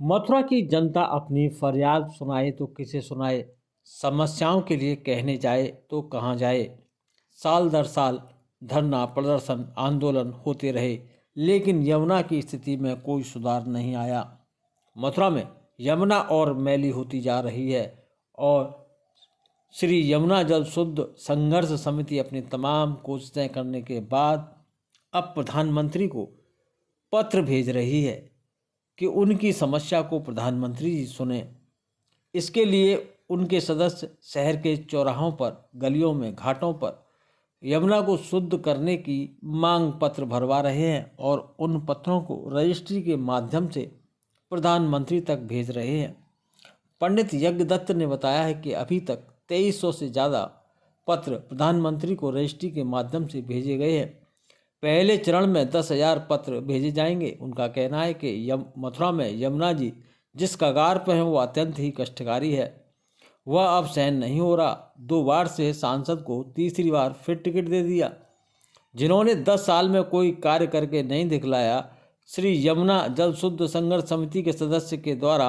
मथुरा की जनता अपनी फरियाद सुनाए तो किसे सुनाए, समस्याओं के लिए कहने जाए तो कहाँ जाए। साल दर साल धरना प्रदर्शन आंदोलन होते रहे, लेकिन यमुना की स्थिति में कोई सुधार नहीं आया। मथुरा में यमुना और मैली होती जा रही है और श्री यमुना जल शुद्ध संघर्ष समिति अपनी तमाम कोशिशें करने के बाद अब प्रधानमंत्री को पत्र भेज रही है कि उनकी समस्या को प्रधानमंत्री जी सुने। इसके लिए उनके सदस्य शहर के चौराहों पर, गलियों में, घाटों पर यमुना को शुद्ध करने की मांग पत्र भरवा रहे हैं और उन पत्रों को रजिस्ट्री के माध्यम से प्रधानमंत्री तक भेज रहे हैं। पंडित यज्ञदत्त ने बताया है कि अभी तक 2300 से ज़्यादा पत्र प्रधानमंत्री को रजिस्ट्री के माध्यम से भेजे गए हैं। पहले चरण में 10,000 पत्र भेजे जाएंगे। उनका कहना है कि मथुरा में यमुना जी जिस कगार पर हैं वो अत्यंत ही कष्टकारी है, वह अब सहन नहीं हो रहा। 2 बार से सांसद को तीसरी बार फिर टिकट दे दिया। जिन्होंने 10 साल में कोई कार्य करके नहीं दिखलाया। श्री यमुना जल शुद्ध संघर्ष समिति के सदस्य के द्वारा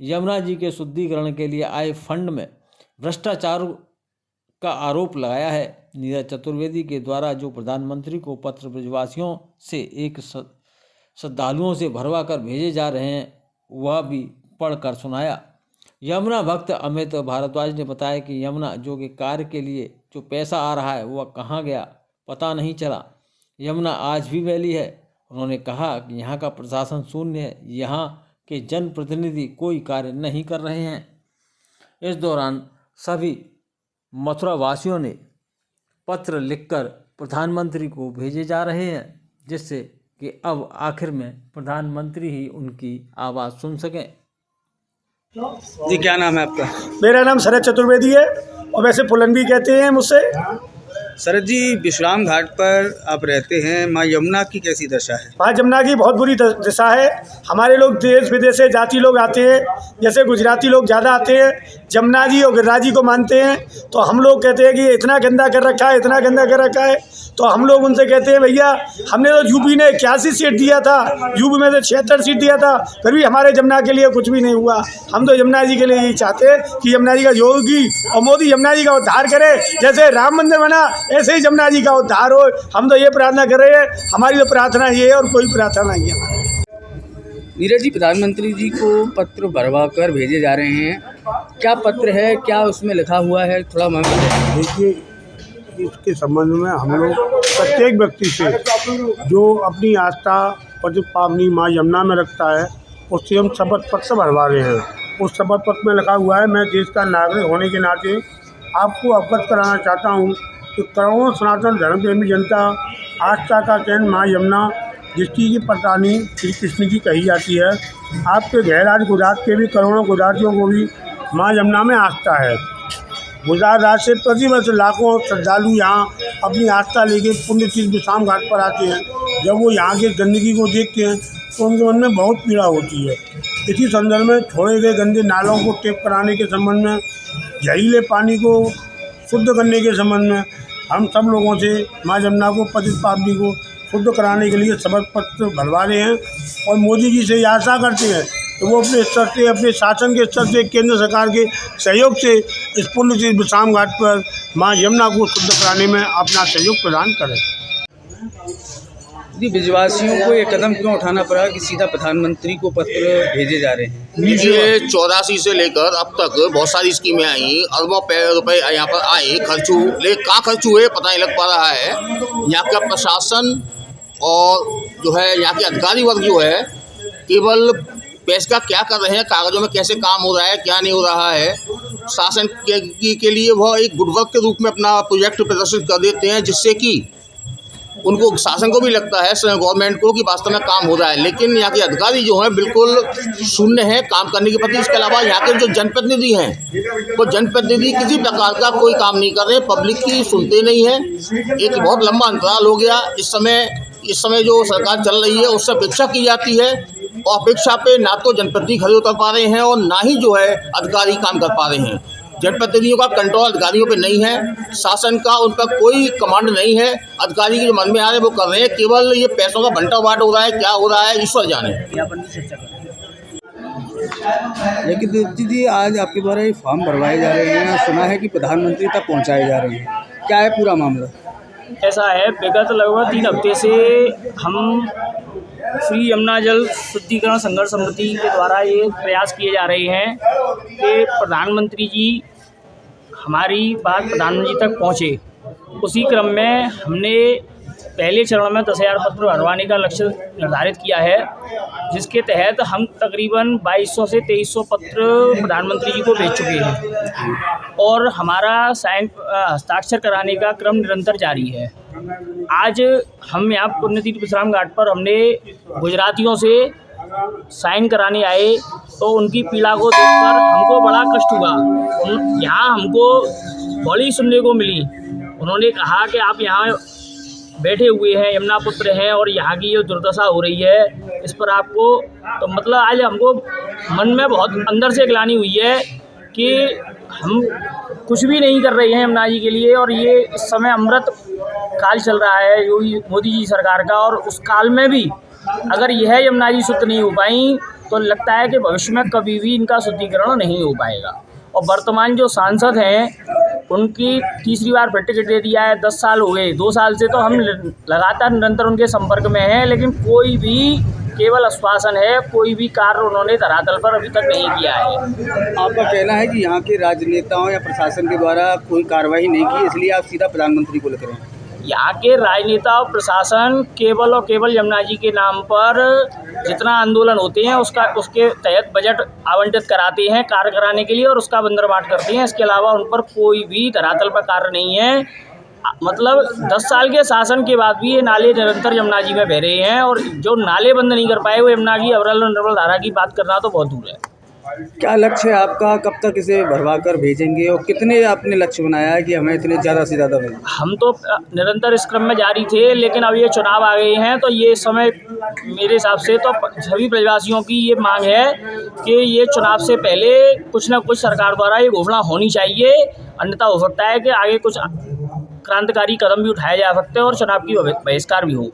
यमुना जी के शुद्धिकरण के लिए आए फंड में भ्रष्टाचार का आरोप लगाया है। नीरज चतुर्वेदी के द्वारा जो प्रधानमंत्री को पत्र ब्रजवासियों से एक श्रद्धालुओं से भरवा कर भेजे जा रहे हैं, वह भी पढ़कर सुनाया। यमुना भक्त अमित भारद्वाज ने बताया कि यमुना जो के कार्य के लिए जो पैसा आ रहा है वह कहाँ गया पता नहीं चला। यमुना आज भी मैली है। उन्होंने कहा कि यहाँ का प्रशासन शून्य है, यहाँ के जनप्रतिनिधि कोई कार्य नहीं कर रहे हैं। इस दौरान सभी मथुरा वासियों ने पत्र लिखकर प्रधानमंत्री को भेजे जा रहे हैं, जिससे कि अब आखिर में प्रधानमंत्री ही उनकी आवाज़ सुन सकें। जी, क्या नाम है आपका? मेरा नाम शरद चतुर्वेदी है और वैसे पुलन भी कहते हैं मुझसे। शरद जी, विश्राम घाट पर आप रहते हैं, माँ यमुना की कैसी दशा है? माँ यमुना की बहुत बुरी दशा है। हमारे लोग देश विदेश से जाति लोग आते हैं, जैसे गुजराती लोग ज़्यादा आते हैं, यमुना जी और गिरिराज जी को मानते हैं। तो हम लोग कहते हैं कि इतना गंदा कर रखा है, इतना गंदा कर रखा है। तो हम लोग उनसे कहते हैं भैया हमने तो यूपी ने 81 सीट दिया था, यूपी में से 76 सीट दिया था, फिर भी हमारे यमुना के लिए कुछ भी नहीं हुआ। हम तो यमुना जी के लिए यही चाहते हैं कि यमुना जी का योगी और मोदी यमुना जी का उद्धार करे। जैसे राम मंदिर बना ऐसे ही यमुना जी का उद्धार हो। हम तो ये प्रार्थना कर रहे हैं, हमारी तो प्रार्थना ये है और कोई प्रार्थना नहीं है हमारी। नीरज जी, प्रधानमंत्री जी को पत्र भरवा कर भेजे जा रहे हैं, क्या पत्र है, क्या उसमें लिखा हुआ है, थोड़ा हमें देखिए, इसके संबंध में हम लोग प्रत्येक व्यक्ति से जो अपनी आस्था पतित पावनी माँ यमुना में रखता है उससे हम शपथ पत्र भरवा रहे हैं। उस शपथ पत्र में लिखा हुआ है, मैं देश का नागरिक होने के नाते आपको अवगत कराना चाहता हूँ कि करोड़ों सनातन धर्म प्रेमी जनता आस्था का केंद्र माँ यमुना, जिसकी की प्रधानी श्री कृष्ण जी कही जाती है, आपके गैराज गुजरात के भी करोड़ों गुजरातियों को भी माँ यमुना में आस्था है। गुजरात राज्य से प्रतिवर्ष लाखों श्रद्धालु यहाँ अपनी आस्था लेके पुण्य तीर्थ विश्राम घाट पर आते हैं। जब वो यहाँ के गंदगी को देखते हैं तो उनके मन में बहुत पीड़ा होती है। इसी संदर्भ में छोड़े गए गंदे नालों को टेप कराने के संबंध में, जहरीले पानी को शुद्ध करने के संबंध में हम सब लोगों से माँ यमुना को पतित पावनी को शुद्ध कराने के लिए शपथ पत्र भरवा रहे हैं और मोदी जी से आशा करते हैं तो वो अपने स्तर से, अपने शासन के स्तर से, केंद्र सरकार के सहयोग से इस पुण्य तीर्थ विश्राम घाट पर माँ यमुना को शुद्ध कराने में अपना सहयोग प्रदान करें। जी, ब्रजवासियों को ये कदम क्यों उठाना पड़ा कि सीधा प्रधानमंत्री को पत्र भेजे जा रहे हैं? देखिए, 84 से लेकर अब तक बहुत सारी स्कीमें आई, अरबों रुपए यहाँ पर आए, खर्च हुए, कहाँ खर्च हुए पता नहीं लग पा रहा है। यहाँ का प्रशासन और जो है यहाँ के अधिकारी वर्ग जो है केवल पैसे का क्या कर रहे हैं, कागजों में कैसे काम हो रहा है, क्या नहीं हो रहा है, शासन के लिए वह एक गुडवर्क के रूप में अपना प्रोजेक्ट प्रदर्शित कर देते हैं, जिससे कि उनको, शासन को भी लगता है, गवर्नमेंट को, कि वास्तव में काम हो रहा है। लेकिन यहाँ के अधिकारी जो हैं बिल्कुल शून्य है काम करने के प्रति। इसके अलावा यहाँ के जो जनप्रतिनिधि हैं वो जनप्रतिनिधि किसी प्रकार का कोई काम नहीं कर रहे, पब्लिक की सुनते नहीं हैं। एक बहुत लंबा अंतराल हो गया। इस समय जो सरकार चल रही है उससे अपेक्षा की जाती है और अपेक्षा पे ना तो जनप्रतिनिधि खड़े उतर पा रहे हैं और ना ही जो है अधिकारी काम कर पा रहे हैं। जनप्रतिनिधियों का कंट्रोल अधिकारियों पे नहीं है, शासन का उन पर कोई कमांड नहीं है। अधिकारी के जो मन में आ रहे हैं वो कर रहे हैं। केवल ये पैसों का बंटा बांट हो रहा है, क्या हो रहा है ईश्वर जाने। लेकिन दीप्ति जी, आज आपके द्वारा ये फॉर्म भरवाए जा रहे हैं, सुना है कि प्रधानमंत्री तक पहुंचाए जा रहे हैं, क्या है पूरा मामला? ऐसा है, विगत लगभग 3 हफ्ते से हम श्री यमुना जल शुद्धिकरण संघर्ष समिति के द्वारा ये प्रयास किए जा रहे हैं कि प्रधानमंत्री जी हमारी बात प्रधानमंत्री तक पहुँचे। उसी क्रम में हमने पहले चरण में 10,000 पत्र भरवाने का लक्ष्य निर्धारित किया है, जिसके तहत हम तकरीबन 2200 से 2300 पत्र प्रधानमंत्री जी को भेज चुके हैं और हमारा हस्ताक्षर कराने का क्रम निरंतर जारी है। आज हम यहाँ पुण्यतीर्थ विश्राम घाट पर हमने गुजरातियों से साइन कराने आए तो उनकी पीड़ा को देखकर हमको बड़ा कष्ट हुआ। यहाँ हमको बड़ी सुनने को मिली। उन्होंने कहा कि आप यहाँ बैठे हुए हैं, यमुना पुत्र हैं और यहाँ की ये दुर्दशा हो रही है, इस पर आपको तो मतलब आज हमको मन में बहुत अंदर से ग्लानि हुई है कि हम कुछ भी नहीं कर रहे हैं यमुना जी के लिए। और ये इस समय अमृत काल चल रहा है योगी मोदी जी सरकार का, और उस काल में भी अगर यह यमुना जी शुद्ध नहीं हो पाई तो लगता है कि भविष्य में कभी भी इनका शुद्धिकरण नहीं हो पाएगा। और वर्तमान जो सांसद हैं उनकी तीसरी बार फिर टिकट दे दिया है, 10 साल हो गए। 2 साल से तो हम लगातार निरंतर उनके संपर्क में हैं, लेकिन कोई भी केवल आश्वासन है, कोई भी कार्य उन्होंने धरातल पर अभी तक नहीं किया है। आपका कहना है कि यहाँ के राजनेताओं या प्रशासन के द्वारा कोई कार्रवाई नहीं की, इसलिए आप सीधा प्रधानमंत्री को लिख रहे हैं? यहाँ के राजनेता और प्रशासन केवल और केवल यमुना जी के नाम पर जितना आंदोलन होते हैं उसके तहत बजट आवंटित कराते हैं कार्य कराने के लिए और उसका बंदरबाट करते हैं। इसके अलावा उन पर कोई भी धरातल पर कार्य नहीं है। मतलब 10 साल के शासन के बाद भी ये नाले निरंतर यमुना जी में बह रहे हैं और जो नाले बंद नहीं कर पाए वो यमुना की अविरल निर्मल धारा की बात करना तो बहुत दूर है। क्या लक्ष्य है आपका, कब तक इसे भरवा कर भेजेंगे और कितने आपने लक्ष्य बनाया है कि हमें इतने ज़्यादा से ज़्यादा भेजें? हम तो निरंतर इस क्रम में जारी थे, लेकिन अब ये चुनाव आ गए हैं तो ये समय मेरे हिसाब से तो सभी प्रदेशवासियों की ये मांग है कि ये चुनाव से पहले कुछ ना कुछ सरकार द्वारा ये घोषणा होनी चाहिए, अन्यथा हो सकता है कि आगे कुछ क्रांतिकारी कदम भी उठाए जा सकते हैं और चुनाव की बहिष्कार भी हो।